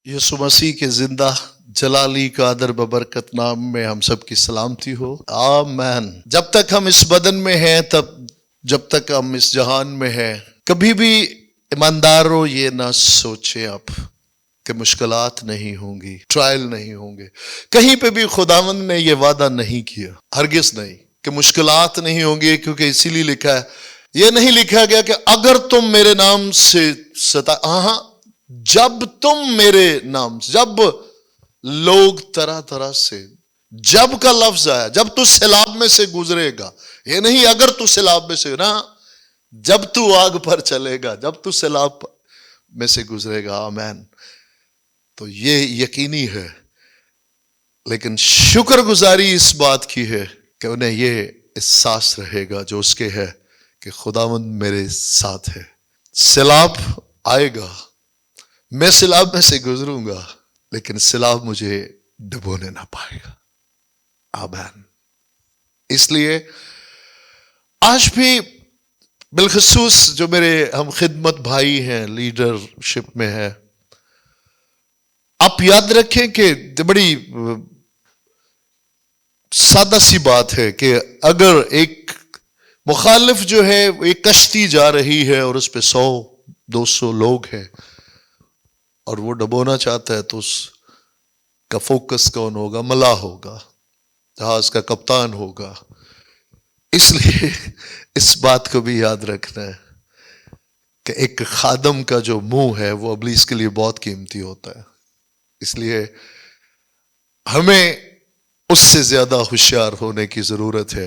यीशु मसीह के जिंदा जलाली कादर बबरकत नाम में हम सब की सलामती हो। आमीन। जब तक हम इस बदन में हैं, जब तक हम इस जहान में हैं, कभी भी ईमानदारों ये ना सोचें आप कि मुश्किलात नहीं होंगी, ट्रायल नहीं होंगे। कहीं पे भी खुदावंद ने ये वादा नहीं किया, हरगिज नहीं, कि मुश्किलात नहीं होंगी, क्योंकि इसीलिए लिखा है, ये नहीं लिखा गया कि अगर तुम मेरे नाम से हाँ, जब तुम मेरे नाम से, जब लोग तरह तरह से, जब का लफ्ज आया, जब तू सैलाब में से गुजरेगा, ये नहीं अगर तू सैलाब में से ना, जब तू आग पर चलेगा, जब तू सैलाब में से गुजरेगा। आमीन। तो ये यकीनी है, लेकिन शुक्रगुजारी इस बात की है कि उन्हें ये एहसास रहेगा जो उसके है कि खुदावंद मेरे साथ है। सैलाब आएगा, मैं सैलाब में से गुजरूंगा, लेकिन सैलाब मुझे डुबोने ना पाएगा। आमीन। इसलिए आज भी बिलखसूस जो मेरे हम खिदमत भाई हैं, लीडरशिप में है, आप याद रखें कि बड़ी सादा सी बात है कि अगर एक मुखालिफ जो है, एक कश्ती जा रही है और उस पे 100-200 लोग हैं और वो डुबोना चाहता है, तो उसका फोकस कौन होगा? मलाह होगा, जहाज का कप्तान होगा। इसलिए इस बात को भी याद रखना है कि एक खादम का जो मुंह है वो इब्लीस के लिए बहुत कीमती होता है। इसलिए हमें उससे ज्यादा होशियार होने की जरूरत है।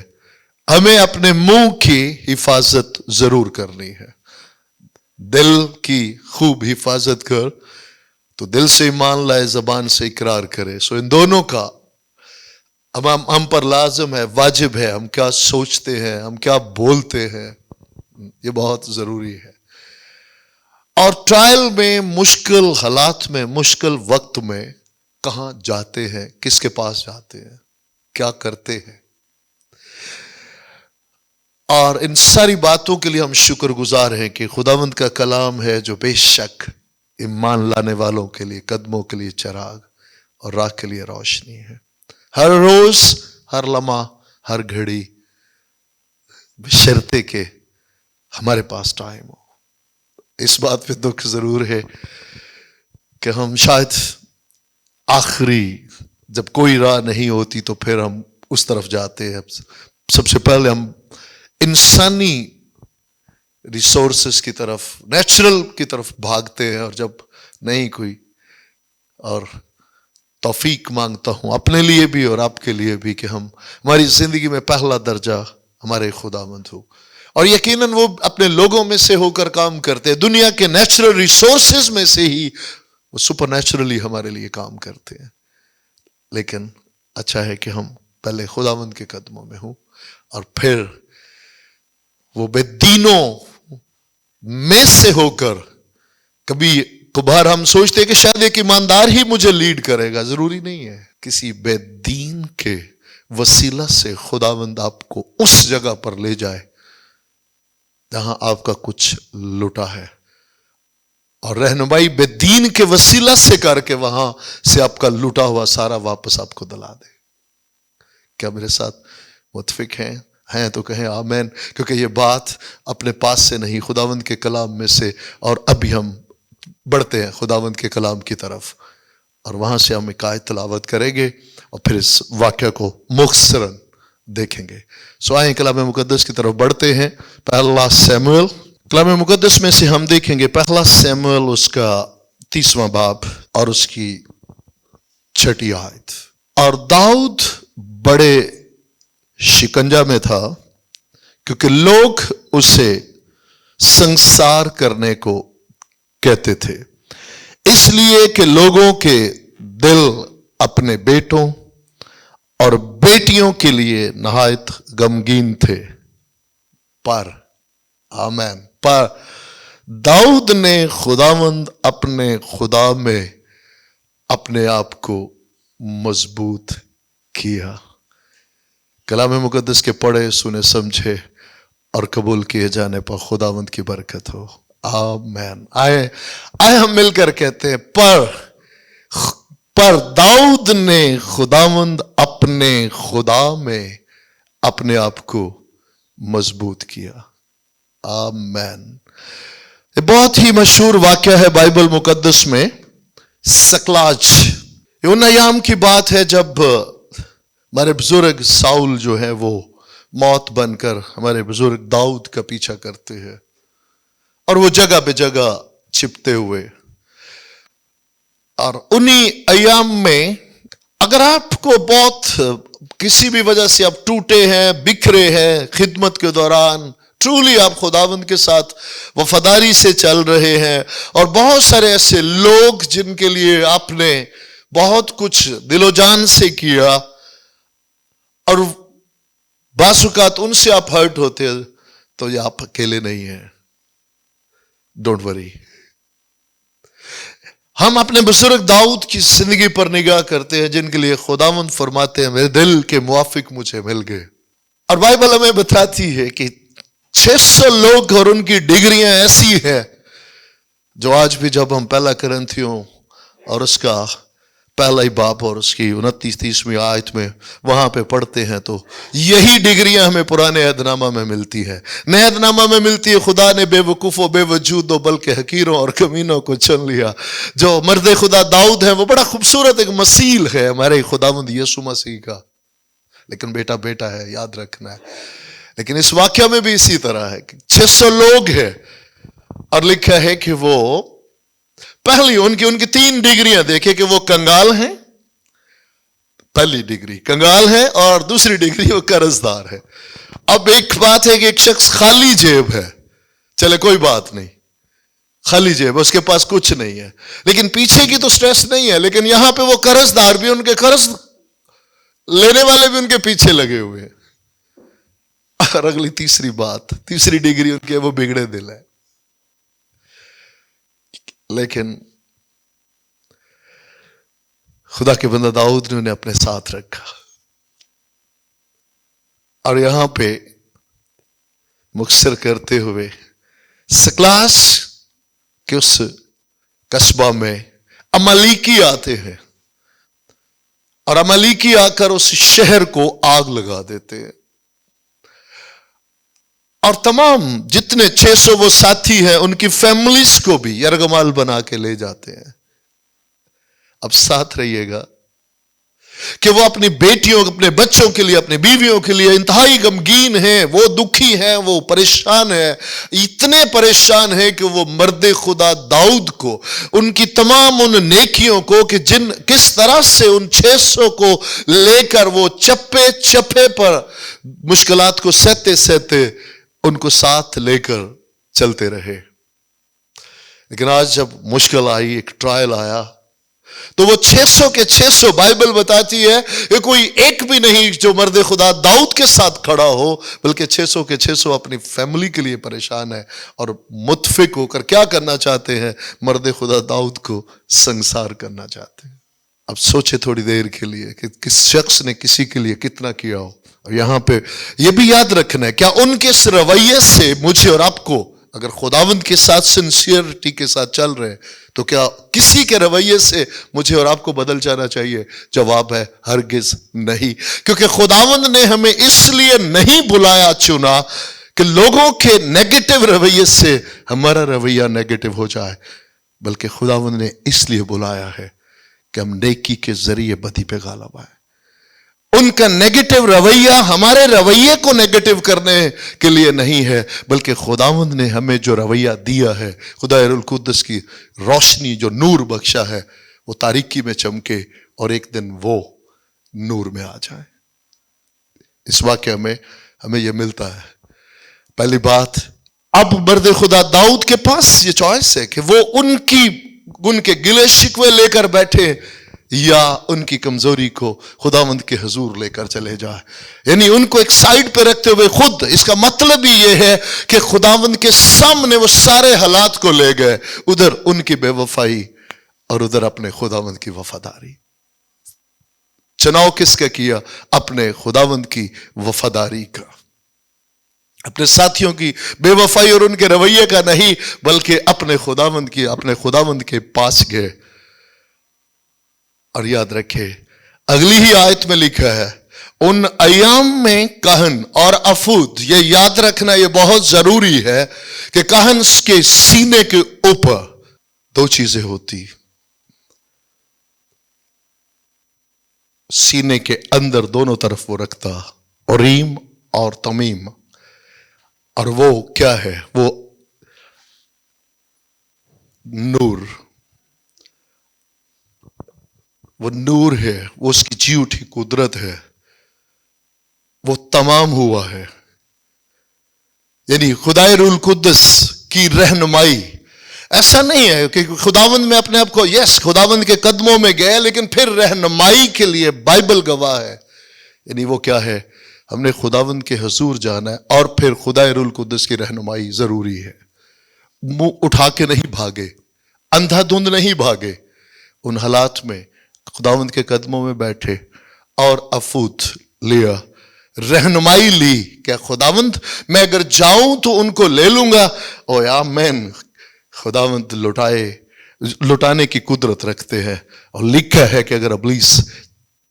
हमें अपने मुंह की हिफाजत जरूर करनी है। दिल की खूब हिफाजत कर, तो दिल से ईमान लाए, जबान से इकरार करे। सो इन दोनों का हम पर लाजिम है, वाजिब है। हम क्या सोचते हैं, हम क्या बोलते हैं, ये बहुत जरूरी है। और ट्रायल में, मुश्किल हालात में, मुश्किल वक्त में कहां जाते हैं, किसके पास जाते हैं, क्या करते हैं, और इन सारी बातों के लिए हम शुक्रगुजार हैं कि खुदावंद का कलाम है जो बेशक ईमान लाने वालों के लिए कदमों के लिए चिराग और राह के लिए रोशनी है। हर रोज, हर लम्हा, हर घड़ी, बशर्ते के हमारे पास टाइम हो। इस बात पे दुख जरूर है कि हम शायद आखिरी, जब कोई राह नहीं होती तो फिर हम उस तरफ जाते हैं। सबसे पहले हम इंसानी रिसोर्सेस की तरफ, नेचुरल की तरफ भागते हैं, और जब नहीं कोई, और तौफीक मांगता हूं अपने लिए भी और आपके लिए भी कि हमारी जिंदगी में पहला दर्जा हमारे खुदावंद हो, और यकीनन वो अपने लोगों में से होकर काम करते हैं। दुनिया के नेचुरल रिसोर्सेज में से ही वो सुपर नेचुरली हमारे लिए काम करते हैं। लेकिन अच्छा है कि हम पहले खुदावंद के कदमों में हो, और फिर वो बेदीनों में से होकर, कभी कभार हम सोचते हैं कि शायद एक ईमानदार ही मुझे लीड करेगा, जरूरी नहीं है। किसी बेदीन के वसीला से खुदावंद आपको उस जगह पर ले जाए जहां आपका कुछ लुटा है, और रहनुमाई बेदीन के वसीला से करके वहां से आपका लुटा हुआ सारा वापस आपको दिला दे। क्या मेरे साथ मुत्फिक हैं तो कहें आमीन। क्योंकि ये बात अपने पास से नहीं, खुदावंद के कलाम में से। और अभी हम बढ़ते हैं खुदावंद के कलाम की तरफ, और वहां से हम एक आयत तिलावत करेंगे और फिर इस वाक्य को मुख्तसरन देखेंगे। सो आए कलाम मुकद्दस की तरफ बढ़ते हैं। पहला शमूएल, कलाम मुकद्दस में से हम देखेंगे पहला शमूएल उसका 30वां बाब और उसकी 6ठी आयत। और दाऊद बड़े शिकंजा में था, क्योंकि लोग उसे संसार करने को कहते थे, इसलिए कि लोगों के दिल अपने बेटों और बेटियों के लिए नहायत गमगीन थे। पर आमीन, पर दाऊद ने खुदावंद अपने खुदा में अपने आप को मजबूत किया। कलाम मुकद्दस के पढ़े, सुने, समझे और कबूल किए जाने पर खुदावंद की बरकत हो। आमीन। आए हम मिलकर कहते हैं, पर पर दाऊद ने खुदावंद अपने खुदा में अपने आप को मजबूत किया। आमेन। ये बहुत ही मशहूर वाक्य है बाइबल मुकद्दस में, सकलाज। ये उन अयाम की बात है जब हमारे बुजुर्ग साउल जो है वो मौत बनकर हमारे बुजुर्ग दाऊद का पीछा करते हैं और वो जगह पे जगह छिपते हुए। और उन्हीं अयाम में अगर आपको बहुत किसी भी वजह से आप टूटे हैं, बिखरे हैं खिदमत के दौरान, ट्रूली आप खुदावंद के साथ वफादारी से चल रहे हैं और बहुत सारे ऐसे लोग जिनके लिए आपने बहुत कुछ दिलो जान से किया और बासुकात उनसे आप हर्ट होते हैं, तो ये आप अकेले नहीं हैं। Don't worry. हम अपने बुजुर्ग दाऊद की जिंदगी पर निगाह करते हैं जिनके लिए खुदावंद फरमाते हैं मेरे दिल के मुआफिक मुझे मिल गए। और बाइबल हमें बताती है कि 600 लोग और उनकी डिग्रियां ऐसी है जो आज भी जब हम पहला करंथियों और उसका पहला ही बाप और उसकी 29-30वीं आयत में वहां पे पढ़ते हैं तो यही डिग्रियां हमें पुराने अहदनामा में मिलती है। नए अहदनामा में मिलती है खुदा ने बेवकूफों बेवजूदों बल्कि हकीरों और कमीनों को चुन लिया। जो मर्द खुदा दाऊद है वो बड़ा खूबसूरत एक मसील है हमारे खुदावंद यीशु मसीह का, लेकिन बेटा बेटा है, याद रखना है। लेकिन इस वाक्य में भी इसी तरह है कि 600 लोग हैं और लिखा है कि वो पहली उनकी 3 डिग्रियां देखे कि वो कंगाल हैं, पहली डिग्री कंगाल है और दूसरी डिग्री वो कर्जदार है। अब एक बात है कि एक शख्स खाली जेब है, चले कोई बात नहीं, खाली जेब, उसके पास कुछ नहीं है, लेकिन पीछे की तो स्ट्रेस नहीं है। लेकिन यहां पे वो कर्जदार भी, उनके कर्ज लेने वाले भी उनके पीछे लगे हुए हैं। और अगली तीसरी बात, तीसरी डिग्री उनके वो बिगड़े दिल है, लेकिन खुदा के बंदा दाऊद ने उन्हें अपने साथ रखा। और यहां पे मुख्तसर करते हुए सकलास के उस कस्बा में अमालीकी आते हैं और अमालीकी आकर उस शहर को आग लगा देते हैं और तमाम जितने 600 वो साथी हैं उनकी फैमिलीज को भी यरगमाल बना के ले जाते हैं। अब साथ रहिएगा कि वो अपनी बेटियों, अपने बच्चों के लिए, अपनी बीवियों के लिए इंतहाई गमगीन हैं, वो दुखी हैं, वो परेशान हैं, इतने परेशान हैं कि वो मर्द खुदा दाऊद को, उनकी तमाम उन नेकियों को कि किस तरह से उन 600 को लेकर वो चप्पे चप्पे पर मुश्किलात को सहते सहते उनको साथ लेकर चलते रहे। लेकिन आज जब मुश्किल आई, एक ट्रायल आया, तो वो 600 के 600 बाइबल बताती है कि कोई एक भी नहीं जो मर्द खुदा दाऊद के साथ खड़ा हो, बल्कि 600 के 600 अपनी फैमिली के लिए परेशान है और मुतफिक होकर क्या करना चाहते हैं, मर्द खुदा दाऊद को संसार करना चाहते हैं। अब सोचे थोड़ी देर के लिए कि किस शख्स ने किसी के लिए कितना किया हो। और यहां पे यह भी याद रखना है, क्या उनके इस रवैये से मुझे और आपको, अगर खुदावंद के साथ सिंसियरिटी के साथ चल रहे हैं, तो क्या किसी के रवैये से मुझे और आपको बदल जाना चाहिए? जवाब है हरगिज नहीं। क्योंकि खुदावंद ने हमें इसलिए नहीं बुलाया, चुना कि लोगों के नेगेटिव रवैये से हमारा रवैया नेगेटिव हो जाए, बल्कि खुदावंद ने इसलिए बुलाया है कि हम नेकी के जरिए बदी पे गालिब आए। उनका नेगेटिव रवैया हमारे रवैये को नेगेटिव करने के लिए नहीं है, बल्कि खुदावंद ने हमें जो रवैया दिया है, खुदाए कुद्दस की रोशनी जो नूर बख्शा है, वो तारीकी में चमके और एक दिन वो नूर में आ जाए। इस वाक्य में हमें यह मिलता है। पहली बात, अब मर्द खुदा दाऊद के पास ये चॉइस है कि वो उनके गिले शिकवे लेकर बैठे या उनकी कमजोरी को खुदावंद के हुजूर लेकर चले जाए, यानी उनको एक साइड पे रखते हुए खुद। इसका मतलब ही यह है कि खुदावंद के सामने वो सारे हालात को ले गए, उधर उनकी बेवफाई और उधर अपने खुदावंद की वफादारी। चुनाव किसका किया? अपने खुदावंद की वफादारी का, अपने साथियों की बेवफाई और उनके रवैये का नहीं, बल्कि अपने खुदावंद के पास गए اور یاد رکھے اگلی ہی آیت میں لکھا ہے ان ایام میں کہن اور افود. یہ یاد رکھنا یہ بہت ضروری ہے کہ کہن کے سینے کے اوپر دو چیزیں ہوتی. سینے کے اندر دونوں طرف وہ رکھتا اوریم اور تمیم. اور وہ کیا ہے؟ وہ نور. وہ نور ہے, وہ اس کی جی اٹھی قدرت ہے, وہ تمام ہوا ہے. یعنی خدائے روح القدس کی رہنمائی. ایسا نہیں ہے کہ خداوند میں اپنے آپ کو خداوند کے قدموں میں گئے لیکن پھر رہنمائی کے لیے بائبل گواہ ہے. یعنی وہ کیا ہے؟ ہم نے خداوند کے حضور جانا ہے اور پھر خدائے روح القدس کی رہنمائی ضروری ہے. منہ اٹھا کے نہیں بھاگے, اندھا دھند نہیں بھاگے. ان حالات میں خداوند کے قدموں میں بیٹھے اور افوت لیا, رہنمائی لی کہ خداوند میں اگر جاؤں تو ان کو لے لوں گا. او آمین. خداوند لٹانے کی قدرت رکھتے ہیں اور لکھا ہے کہ اگر ابلیس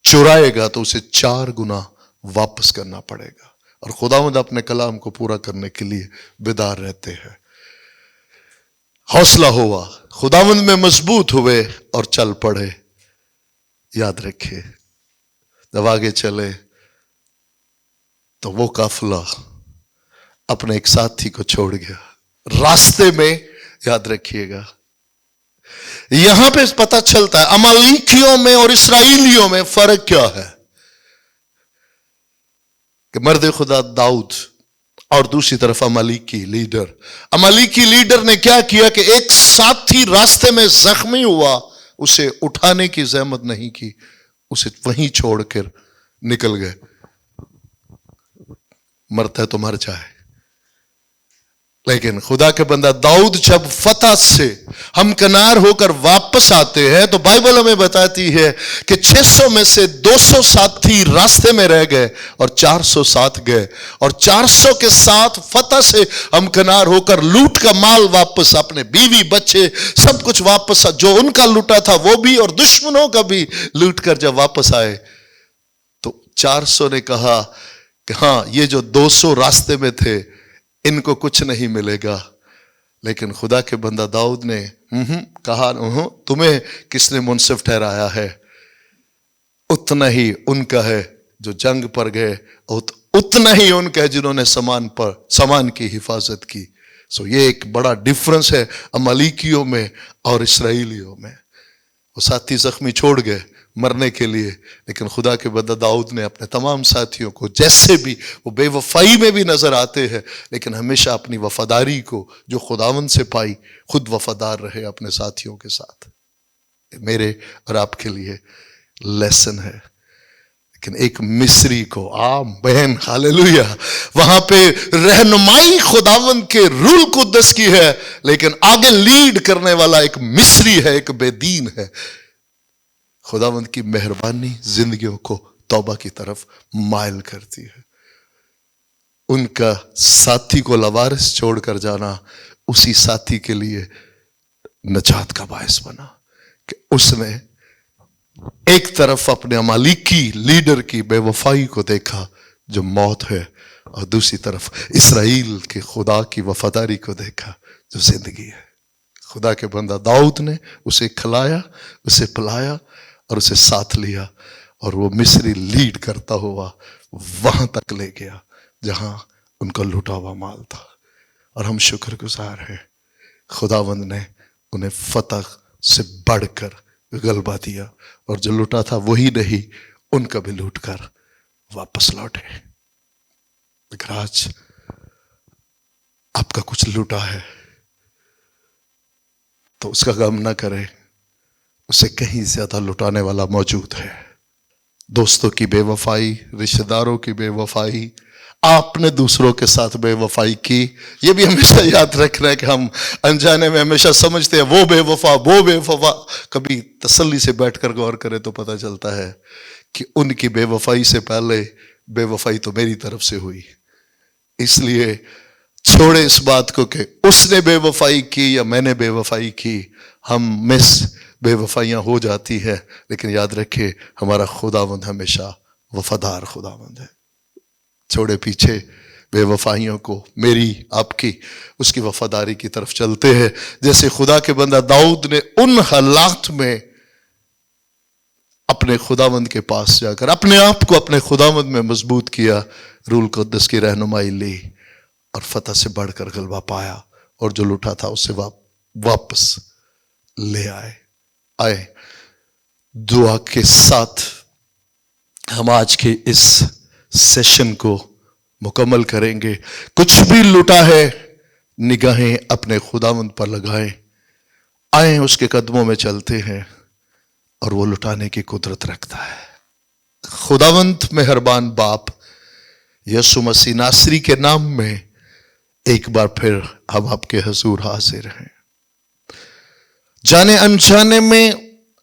چرائے گا تو اسے 4 گنا واپس کرنا پڑے گا. اور خداوند اپنے کلام کو پورا کرنے کے لیے بیدار رہتے ہیں. حوصلہ ہوا, خداوند میں مضبوط ہوئے اور چل پڑے. یاد رکھے جب آگے چلے تو وہ قافلہ اپنے ایک ساتھی کو چھوڑ گیا راستے میں. یاد رکھیے گا یہاں پہ پتہ چلتا ہے امالیکیوں میں اور اسرائیلیوں میں فرق کیا ہے. کہ مرد خدا داؤد اور دوسری طرف امالیکی لیڈر نے کیا کیا کہ ایک ساتھی راستے میں زخمی ہوا, اسے اٹھانے کی زحمت نہیں کی, اسے وہیں چھوڑ کر نکل گئے. مرتا ہے تو مر جائے. لیکن خدا کے بندہ داؤد جب فتح سے ہمکنار ہو کر واپس آتے ہیں تو بائبل ہمیں بتاتی ہے کہ 600 میں سے 200 ساتھی راستے میں رہ گئے اور 400 ساتھ گئے, اور 400 کے ساتھ فتح سے ہمکنار ہو کر لوٹ کا مال واپس, اپنے بیوی بچے سب کچھ واپس, جو ان کا لوٹا تھا وہ بھی اور دشمنوں کا بھی لوٹ کر جب واپس آئے تو 400 نے کہا کہ ہاں یہ جو 200 راستے میں تھے ان کو کچھ نہیں ملے گا. لیکن خدا کے بندہ داؤد نے کہا تمہیں کس نے منصف ٹھہرایا ہے؟ اتنا ہی ان کا ہے جو جنگ پر گئے, اتنا ہی ان کا ہے جنہوں نے سامان کی حفاظت کی. سو یہ ایک بڑا ڈیفرنس ہے امالیکیوں میں اور اسرائیلیوں میں. وہ ساتھی زخمی چھوڑ گئے مرنے کے لیے, لیکن خدا کے بندہ داؤد نے اپنے تمام ساتھیوں کو, جیسے بھی وہ بے وفائی میں بھی نظر آتے ہیں لیکن ہمیشہ اپنی وفاداری کو جو خداوند سے پائی خود وفادار رہے اپنے ساتھیوں کے ساتھ. میرے اور آپ کے لیے لیسن ہے. لیکن ایک مصری کو بہن ہاللویا وہاں پہ رہنمائی خداوند کے روح القدس کی ہے, لیکن آگے لیڈ کرنے والا ایک مصری ہے, ایک بے دین ہے. خداوند کی مہربانی زندگیوں کو توبہ کی طرف مائل کرتی ہے. ان کا ساتھی کو لوارث چھوڑ کر جانا اسی ساتھی کے لیے نجات کا باعث بنا کہ اس نے ایک طرف اپنے امالیکی لیڈر کی بے وفائی کو دیکھا جو موت ہے, اور دوسری طرف اسرائیل کے خدا کی وفاداری کو دیکھا جو زندگی ہے. خدا کے بندہ داؤد نے اسے کھلایا, اسے پلایا اور اسے ساتھ لیا, اور وہ مصری لیڈ کرتا ہوا وہاں تک لے گیا جہاں ان کا لوٹا ہوا مال تھا. اور ہم شکر گزار ہیں خداوند نے انہیں فتح سے بڑھ کر غلبہ دیا, اور جو لوٹا تھا وہی نہیں ان کا بھی لوٹ کر واپس لوٹے. لیکن آج آپ کا کچھ لوٹا ہے تو اس کا غم نہ کرے, اسے کہیں زیادہ لٹانے والا موجود ہے. دوستوں کی بے وفائی, رشتہ داروں کی بے وفائی, آپ نے دوسروں کے ساتھ بے وفائی کی, یہ بھی ہمیشہ یاد رکھنا ہے کہ ہم انجانے میں ہمیشہ سمجھتے ہیں وہ بے وفا وہ بے وفا. کبھی تسلی سے بیٹھ کر غور کرے تو پتہ چلتا ہے کہ ان کی بے وفائی سے پہلے بے وفائی تو میری طرف سے ہوئی. اس لیے چھوڑے اس بات کو کہ اس نے بے وفائی کی یا میں نے بے وفائی کی. ہم بے وفائیاں ہو جاتی ہیں، لیکن یاد رکھے ہمارا خداوند ہمیشہ وفادار خداوند ہے۔ چھوڑے پیچھے بے وفائیوں کو، میری آپ کی، اس کی وفاداری کی طرف چلتے ہیں۔ جیسے خدا کے بندہ داؤد نے ان حالات میں اپنے خداوند کے پاس جا کر اپنے آپ کو اپنے خداوند میں مضبوط کیا، روح القدس کی رہنمائی لی اور فتح سے بڑھ کر غلبہ پایا، اور جو لوٹا تھا اسے واپس لے آئے۔ دعا کے ساتھ ہم آج کے اس سیشن کو مکمل کریں گے۔ کچھ بھی لوٹا ہے نگاہیں اپنے خداوند پر لگائیں، آئیں اس کے قدموں میں چلتے ہیں، اور وہ لٹانے کی قدرت رکھتا ہے۔ خداوند مہربان باپ یسوع مسیح ناصری کے نام میں ایک بار پھر ہم آپ کے حضور حاضر ہیں۔ جانے انجانے میں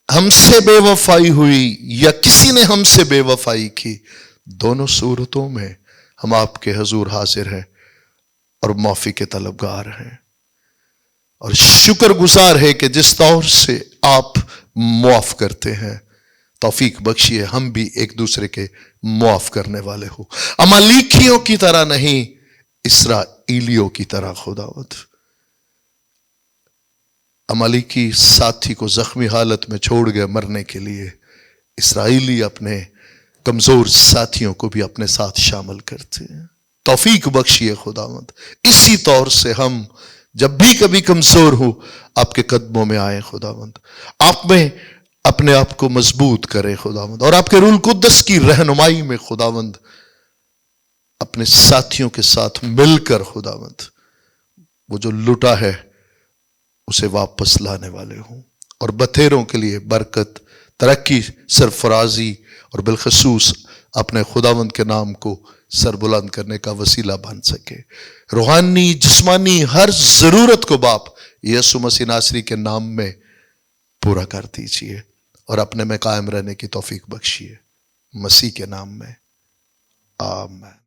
ہم سے بے وفائی ہوئی یا کسی نے ہم سے بے وفائی کی، دونوں صورتوں میں ہم آپ کے حضور حاضر ہیں اور معافی کے طلبگار ہیں، اور شکر گزار ہے کہ جس طور سے آپ معاف کرتے ہیں، توفیق بخشیے ہم بھی ایک دوسرے کے معاف کرنے والے ہو، امالیکیوں کی طرح نہیں، اسرائیلیوں کی طرح۔ خداوند امالیکی ساتھی کو زخمی حالت میں چھوڑ گئے مرنے کے لیے، اسرائیلی اپنے کمزور ساتھیوں کو بھی اپنے ساتھ شامل کرتے ہیں۔ توفیق بخشیے خداوند، اسی طور سے ہم جب بھی کبھی کمزور ہو آپ کے قدموں میں آئیں خداوند، آپ میں اپنے آپ کو مضبوط کریں خداوند، اور آپ کے روح القدس کی رہنمائی میں خداوند اپنے ساتھیوں کے ساتھ مل کر خداوند وہ جو لٹا ہے اسے واپس لانے والے ہوں، اور بتھیروں کے لیے برکت، ترقی، سرفرازی اور بالخصوص اپنے خداوند کے نام کو سربلند کرنے کا وسیلہ بن سکے۔ روحانی جسمانی ہر ضرورت کو باپ یسوع مسیح ناصری کے نام میں پورا کر دیجئے، اور اپنے میں قائم رہنے کی توفیق بخشیے، مسیح کے نام میں، آمین۔